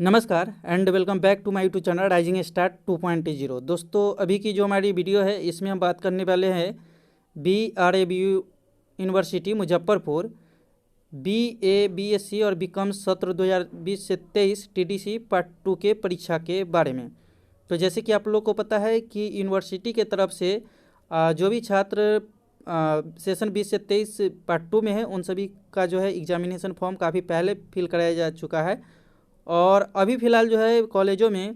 नमस्कार and welcome back to my YouTube channel rising star 2.0। दोस्तों, अभी की जो हमारी वीडियो है इसमें हम बात करने वाले हैं BRABU university Muzaffarpur BA BSc और बीकॉम सत्र 2020 से 23 TDC पार्ट 2 के परीक्षा के बारे में। तो जैसे कि आप लोग को पता है कि यूनिवर्सिटी के तरफ से जो भी छात्र सेशन 20 से 23 पार्ट 2 में है उन सभी का जो है एग्जामिनेशन फॉर्म काफ़ी पहले फिल कराया जा चुका है। और अभी फ़िलहाल जो है कॉलेजों में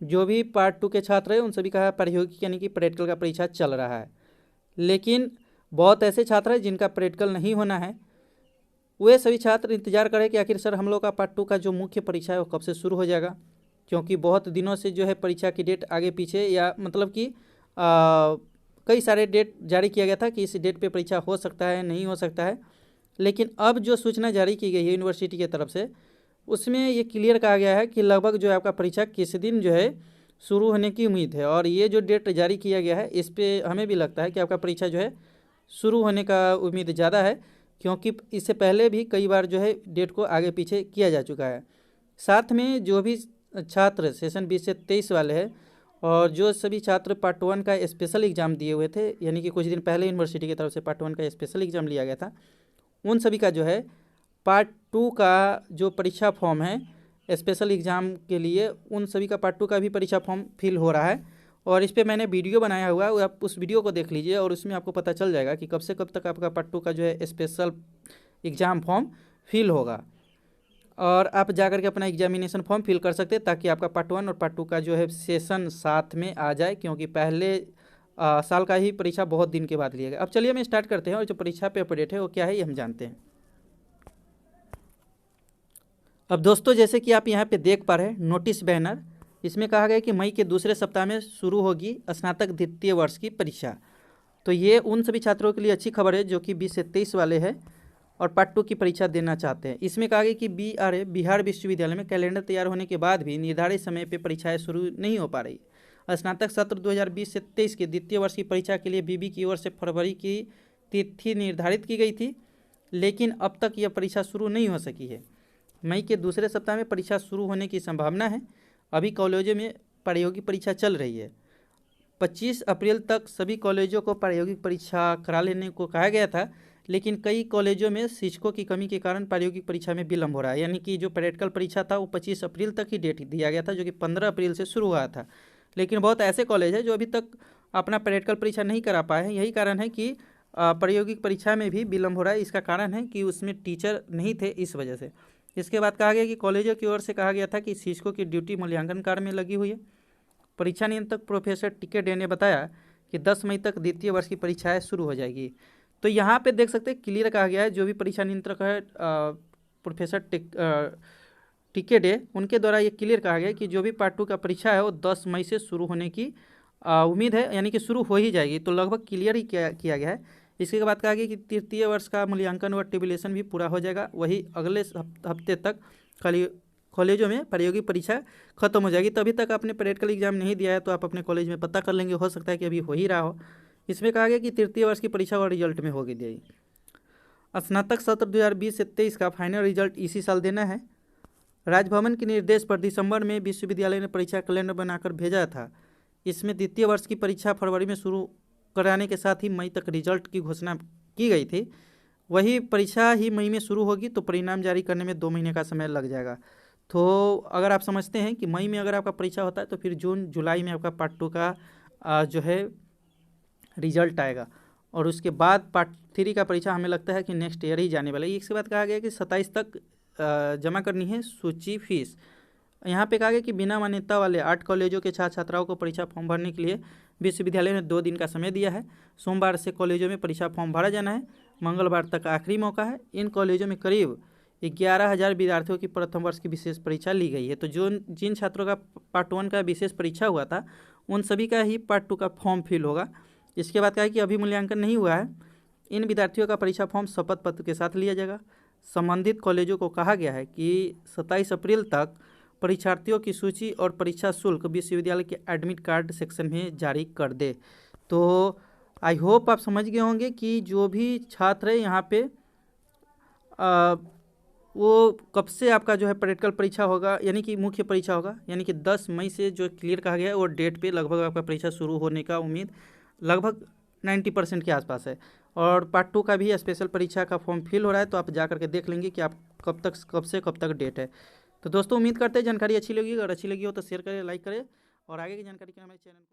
जो भी पार्ट 2 के छात्र हैं उन सभी का प्रायोगिक यानी कि प्रैक्टिकल का परीक्षा चल रहा है। लेकिन बहुत ऐसे छात्र हैं जिनका प्रैक्टिकल नहीं होना है। वे सभी छात्र इंतज़ार करें कि आखिर सर हम लोग का पार्ट 2 का जो मुख्य परीक्षा है वो कब से शुरू हो जाएगा, क्योंकि बहुत दिनों से जो है परीक्षा की डेट आगे पीछे या मतलब कि कई सारे डेट जारी किया गया था कि इस डेट पे परीक्षा हो सकता है, नहीं हो सकता है। लेकिन अब जो सूचना जारी की गई है यूनिवर्सिटी की तरफ से उसमें ये क्लियर कहा गया है कि लगभग जो है आपका परीक्षा किस दिन जो है शुरू होने की उम्मीद है। और ये जो डेट जारी किया गया है इस पे हमें भी लगता है कि आपका परीक्षा जो है शुरू होने का उम्मीद ज़्यादा है, क्योंकि इससे पहले भी कई बार जो है डेट को आगे पीछे किया जा चुका है। साथ में जो भी छात्र सेशन 20 से 23 वाले हैं और जो सभी छात्र पार्ट 1 का स्पेशल एग्ज़ाम दिए हुए थे, यानी कि कुछ दिन पहले यूनिवर्सिटी की तरफ से पार्ट 1 का स्पेशल एग्ज़ाम लिया गया था, उन सभी का जो है पार्ट 2 का जो परीक्षा फॉर्म है स्पेशल एग्ज़ाम के लिए, उन सभी का पार्ट 2 का भी परीक्षा फॉर्म फिल हो रहा है। और इस पे मैंने वीडियो बनाया हुआ है, आप उस वीडियो को देख लीजिए और उसमें आपको पता चल जाएगा कि कब से कब तक आपका पार्ट 2 का जो है स्पेशल एग्ज़ाम फॉर्म फिल होगा। और आप जा कर के अपना एग्जामिनेशन फॉर्म फिल कर सकते हैं ताकि आपका पार्ट 1 और पार्ट 2 का जो है सेशन साथ में आ जाए, क्योंकि पहले साल का ही परीक्षा बहुत दिन के बाद लिया गया। अब चलिए हम स्टार्ट करते हैं और जो परीक्षा पे अपडेट है वो क्या है ये हम जानते हैं। अब दोस्तों, जैसे कि आप यहाँ पे देख पा रहे हैं नोटिस बैनर, इसमें कहा गया है कि मई के दूसरे सप्ताह में शुरू होगी स्नातक द्वितीय वर्ष की परीक्षा। तो ये उन सभी छात्रों के लिए अच्छी खबर है जो कि 20 से 23 वाले हैं और पार्ट 2 की परीक्षा देना चाहते हैं। इसमें कहा गया कि BRA बिहार विश्वविद्यालय में कैलेंडर तैयार होने के बाद भी निर्धारित समय पर परीक्षाएँ शुरू नहीं हो पा रही। स्नातक सत्र 2020 से 23 के द्वितीय वर्ष की परीक्षा के लिए BB की ओर से फरवरी की तिथि निर्धारित की गई थी, लेकिन अब तक यह परीक्षा शुरू नहीं हो सकी है। मई के दूसरे सप्ताह में परीक्षा शुरू होने की संभावना है। अभी कॉलेजों में प्रायोगिक परीक्षा चल रही है। 25 अप्रैल तक सभी कॉलेजों को प्रायोगिक परीक्षा करा लेने को कहा गया था, लेकिन कई कॉलेजों में शिक्षकों की कमी के कारण प्रायोगिक परीक्षा में विलंब हो रहा है। यानी कि जो प्रैक्टिकल परीक्षा था वो 25 अप्रैल तक ही डेट दिया गया था, जो कि 15 अप्रैल से शुरू हुआ था। लेकिन बहुत ऐसे कॉलेज हैं जो अभी तक अपना प्रैक्टिकल परीक्षा नहीं करा पाए हैं। यही कारण है कि प्रायोगिक परीक्षा में भी विलंब हो रहा है। इसका कारण है कि उसमें टीचर नहीं थे, इस वजह से। इसके बाद कहा गया कि कॉलेजों की ओर से कहा गया था कि शिक्षकों की ड्यूटी मूल्यांकन कार्य में लगी हुई है। परीक्षा नियंत्रक प्रोफेसर टिके डे ने बताया कि 10 मई तक द्वितीय वर्ष की परीक्षाएं शुरू हो जाएगी। तो यहाँ पे देख सकते हैं क्लियर कहा गया है, जो भी परीक्षा नियंत्रक है प्रोफेसर टिके डे, उनके द्वारा ये क्लियर कहा गया कि जो भी पार्ट 2 का परीक्षा है वो 10 मई से शुरू होने की उम्मीद है, यानी कि शुरू हो ही जाएगी। तो लगभग क्लियर ही किया गया है। इसके बाद कहा गया कि तृतीय वर्ष का मूल्यांकन व टेबुलेशन भी पूरा हो जाएगा। वही अगले हफ्ते तक कॉलेजों में प्रायोगिक परीक्षा खत्म हो जाएगी। तभी तक आपने प्रैक्टिकल एग्जाम नहीं दिया है तो आप अपने कॉलेज में पता कर लेंगे, हो सकता है कि अभी हो ही रहा हो। इसमें कहा गया कि तृतीय वर्ष की परीक्षा और रिजल्ट में होगी देगी। स्नातक सत्र 2020 से 23 का फाइनल रिजल्ट इसी साल देना है। राजभवन के निर्देश पर दिसंबर में विश्वविद्यालय ने परीक्षा कैलेंडर बनाकर भेजा था। इसमें द्वितीय वर्ष की परीक्षा फरवरी में शुरू कराने के साथ ही मई तक रिजल्ट की घोषणा की गई थी। वही परीक्षा ही मई में शुरू होगी तो परिणाम जारी करने में 2 महीने का समय लग जाएगा। तो अगर आप समझते हैं कि मई में अगर आपका परीक्षा होता है तो फिर जून जुलाई में आपका पार्ट 2 का जो है रिजल्ट आएगा। और उसके बाद पार्ट 3 का परीक्षा हमें लगता है कि नेक्स्ट ईयर ही जाने वाला है। इसके बाद कहा गया कि 27 तक जमा करनी है सूची फीस। यहाँ पे कहा गया कि बिना मान्यता वाले 8 कॉलेजों के छात्र छात्राओं को परीक्षा फॉर्म भरने के लिए विश्वविद्यालय ने 2 दिन का समय दिया है। सोमवार से कॉलेजों में परीक्षा फॉर्म भरा जाना है, मंगलवार तक आखिरी मौका है। इन कॉलेजों में करीब 11,000 विद्यार्थियों की प्रथम वर्ष की विशेष परीक्षा ली गई है। तो जिन छात्रों का पार्ट 1 का विशेष परीक्षा हुआ था उन सभी का ही पार्ट 2 का फॉर्म फिल होगा। इसके बाद कहा है कि अभी मूल्यांकन नहीं हुआ है, इन विद्यार्थियों का परीक्षा फॉर्म शपथ पत्र के साथ लिया जाएगा। संबंधित कॉलेजों को कहा गया है कि 27 अप्रैल तक परीक्षार्थियों की सूची और परीक्षा शुल्क विश्वविद्यालय के एडमिट कार्ड सेक्शन में जारी कर दे। तो आई होप आप समझ गए होंगे कि जो भी छात्र है यहाँ पे वो कब से आपका जो है प्रैक्टिकल परीक्षा होगा, यानी कि मुख्य परीक्षा होगा, यानी कि 10 मई से जो क्लियर कहा गया है वो डेट पे लगभग आपका परीक्षा शुरू होने का उम्मीद लगभग 90% के आसपास है। और पार्ट 2 का भी स्पेशल परीक्षा का फॉर्म फिल हो रहा है, तो आप जा करके देख लेंगे कि आप कब से कब तक डेट है। तो दोस्तों उम्मीद करते हैं जानकारी अच्छी लगी, अगर अच्छी लगी हो तो शेयर करें, लाइक करें और आगे की जानकारी के लिए हमारे चैनल को